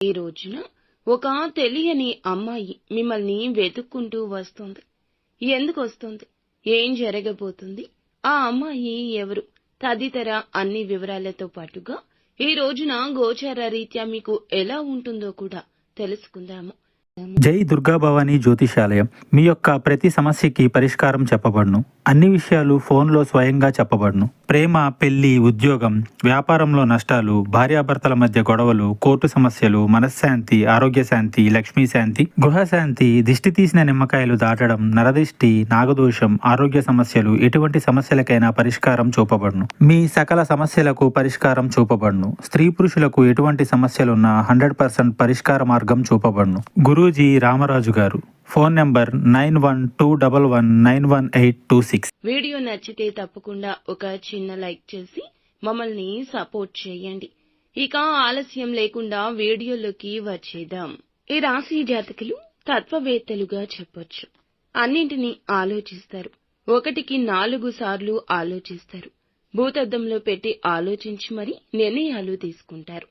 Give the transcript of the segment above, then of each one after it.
ఈ రోజున ఒక తెలియని అమ్మాయి మిమ్మల్ని వెతుక్కుంటూ వస్తుంది. ఎందుకొస్తుంది? ఏం జరగబోతుంది? ఆ అమ్మాయి ఎవరు? తదితర అన్ని వివరాలతో పాటుగా ఈ రోజున గోచార రీత్యా మీకు ఎలా ఉంటుందో కూడా తెలుసుకుందాము. జై దుర్గాభవాని జ్యోతిషాలయం. మీ యొక్క ప్రతి సమస్యకి పరిష్కారం చెప్పబడును. అన్ని విషయాలు ఫోన్లో స్వయంగా చెప్పబడును. ప్రేమ, పెళ్లి, ఉద్యోగం, వ్యాపారంలో నష్టాలు, భార్యాభర్తల మధ్య గొడవలు, కోర్టు సమస్యలు, మనశ్శాంతి, ఆరోగ్య శాంతి, లక్ష్మీ శాంతి, గృహశాంతి, దిష్టి తీసిన నిమ్మకాయలు దాటడం, నరదిష్టి, నాగదోషం, ఆరోగ్య సమస్యలు, ఎటువంటి సమస్యలకైనా పరిష్కారం చూపబడును. మీ సకల సమస్యలకు పరిష్కారం చూపబడును. స్త్రీ పురుషులకు ఎటువంటి సమస్యలున్నా 100% పరిష్కార మార్గం చూపబడును. గురూజీ రామరాజు గారు. Phone number 9121191826. వీడియో నచ్చితే తప్పకుండా ఒక చిన్న లైక్ చేసి మమ్మల్ని సపోర్ట్ చేయండి. ఇక ఆలస్యం లేకుండా వీడియోలోకి వచ్చేద్దాం. ఈ రాశి జాతకులు తత్వవేత్తలుగా చెప్పొచ్చు. అన్నింటినీ ఆలోచిస్తారు. 1కి 4 సార్లు ఆలోచిస్తారు. భూతద్దంలో పెట్టి ఆలోచించి మరీ నిర్ణయాలు తీసుకుంటారు.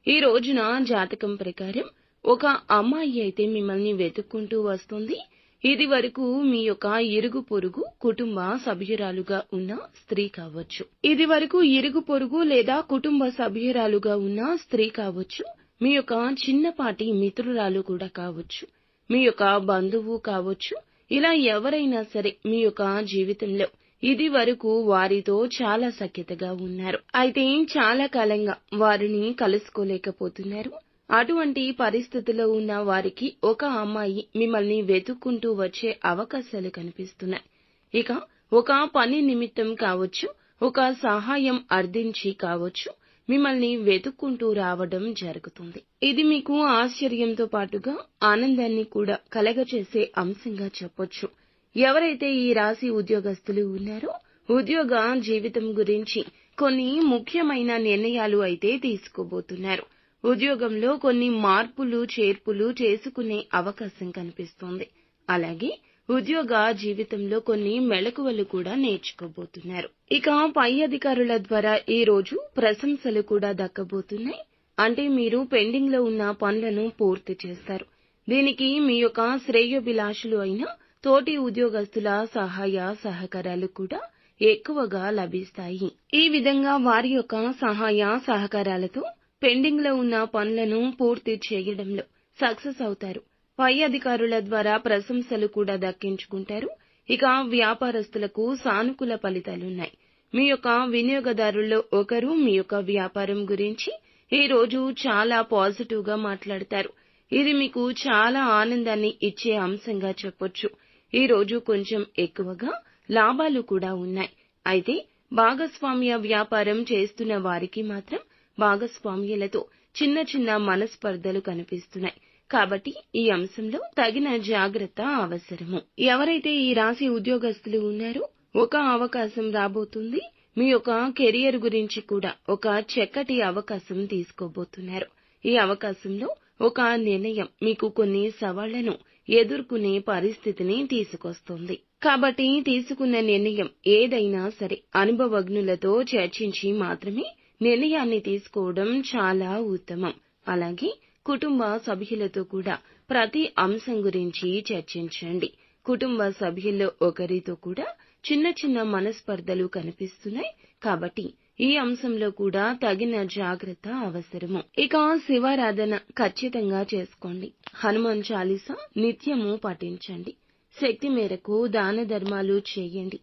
ఈ రోజున జాతకం ప్రకారం ఒక అమ్మాయి అయితే మిమ్మల్ని వెతుక్కుంటూ వస్తుంది. ఇది వరకు మీ యొక్క ఇరుగు పొరుగు కుటుంబ సభ్యురాలుగా ఉన్న స్త్రీ కావచ్చు. ఇది వరకు ఇరుగు పొరుగు లేదా కుటుంబ సభ్యురాలుగా ఉన్న స్త్రీ కావచ్చు. మీ యొక్క చిన్నపాటి మిత్రురాలు కూడా కావచ్చు. మీ యొక్క బంధువు కావచ్చు. ఇలా ఎవరైనా సరే మీ యొక్క జీవితంలో ఇది వరకు వారితో చాలా సఖ్యతగా ఉన్నారు. అయితే చాలా కాలంగా వారిని కలుసుకోలేకపోతున్నారు. అటువంటి పరిస్థితిలో ఉన్న వారికి ఒక అమ్మాయి మిమ్మల్ని వెతుక్కుంటూ వచ్చే అవకాశాలు కనిపిస్తున్నాయి. ఇక ఒక పని నిమిత్తం కావచ్చు, ఒక సహాయం అర్థించి కావచ్చు, మిమ్మల్ని వెతుక్కుంటూ రావడం జరుగుతుంది. ఇది మీకు ఆశ్చర్యంతో పాటుగా ఆనందాన్ని కూడా కలగచేసే అంశంగా చెప్పొచ్చు. ఎవరైతే ఈ రాశి ఉద్యోగస్తులు ఉన్నారో ఉద్యోగ జీవితం గురించి కొన్ని ముఖ్యమైన నిర్ణయాలు అయితే తీసుకోబోతున్నారు. ఉద్యోగంలో కొన్ని మార్పులు చేర్పులు చేసుకునే అవకాశం కనిపిస్తోంది. అలాగే ఉద్యోగ జీవితంలో కొన్ని మెళకువలు కూడా నేర్చుకోబోతున్నారు. ఇక పై అధికారుల ద్వారా ఈ రోజు ప్రశంసలు కూడా దక్కబోతున్నాయి. అంటే మీరు పెండింగ్ లో ఉన్న పనులను పూర్తి చేస్తారు. దీనికి మీ యొక్క శ్రేయోభిలాషులు అయిన తోటి ఉద్యోగస్తుల సహాయ సహకారాలు కూడా ఎక్కువగా లభిస్తాయి. ఈ విధంగా వారి యొక్క సహాయ సహకారాలతో పెండింగ్ లో ఉన్న పనులను పూర్తి చేయడంలో సక్సెస్ అవుతారు. పై అధికారుల ద్వారా ప్రశంసలు కూడా దక్కించుకుంటారు. ఇక వ్యాపారస్తులకు సానుకూల ఫలితాలున్నాయి. మీ యొక్క వినియోగదారుల్లో ఒకరు మీ యొక్క వ్యాపారం గురించి ఈ రోజు చాలా పాజిటివ్ గా మాట్లాడతారు. ఇది మీకు చాలా ఆనందాన్ని ఇచ్చే అంశంగా చెప్పొచ్చు. ఈ రోజు కొంచెం ఎక్కువగా లాభాలు కూడా ఉన్నాయి. అయితే భాగస్వామ్య వ్యాపారం చేస్తున్న వారికి మాత్రం భాగస్వామ్యులతో చిన్న చిన్న మనస్పర్ధలు కనిపిస్తున్నాయి. కాబట్టి ఈ అంశంలో తగిన జాగ్రత్త అవసరము. ఎవరైతే ఈ రాశి ఉద్యోగస్తులు ఉన్నారో ఒక అవకాశం రాబోతుంది. మీ యొక్క కెరియర్ గురించి కూడా ఒక చక్కటి అవకాశం తీసుకోబోతున్నారు. ఈ అవకాశంలో ఒక నిర్ణయం మీకు కొన్ని సవాళ్లను ఎదుర్కొనే పరిస్థితిని తీసుకొస్తుంది. కాబట్టి తీసుకున్న నిర్ణయం ఏదైనా సరే అనుభవజ్ఞులతో చర్చించి మాత్రమే నిర్ణయాన్ని తీసుకోవడం చాలా ఉత్తమం. అలాగే కుటుంబ సభ్యులతో కూడా ప్రతి అంశం గురించి చర్చించండి. కుటుంబ సభ్యుల్లో ఒకరితో కూడా చిన్న చిన్న మనస్పర్ధలు కనిపిస్తున్నాయి. కాబట్టి ఈ అంశంలో కూడా తగిన జాగ్రత్త అవసరము. ఇక శివారాధన ఖచ్చితంగా చేసుకోండి. హనుమాన్ చాలీసా నిత్యము పఠించండి. శక్తి మేరకు దాన ధర్మాలు చేయండి.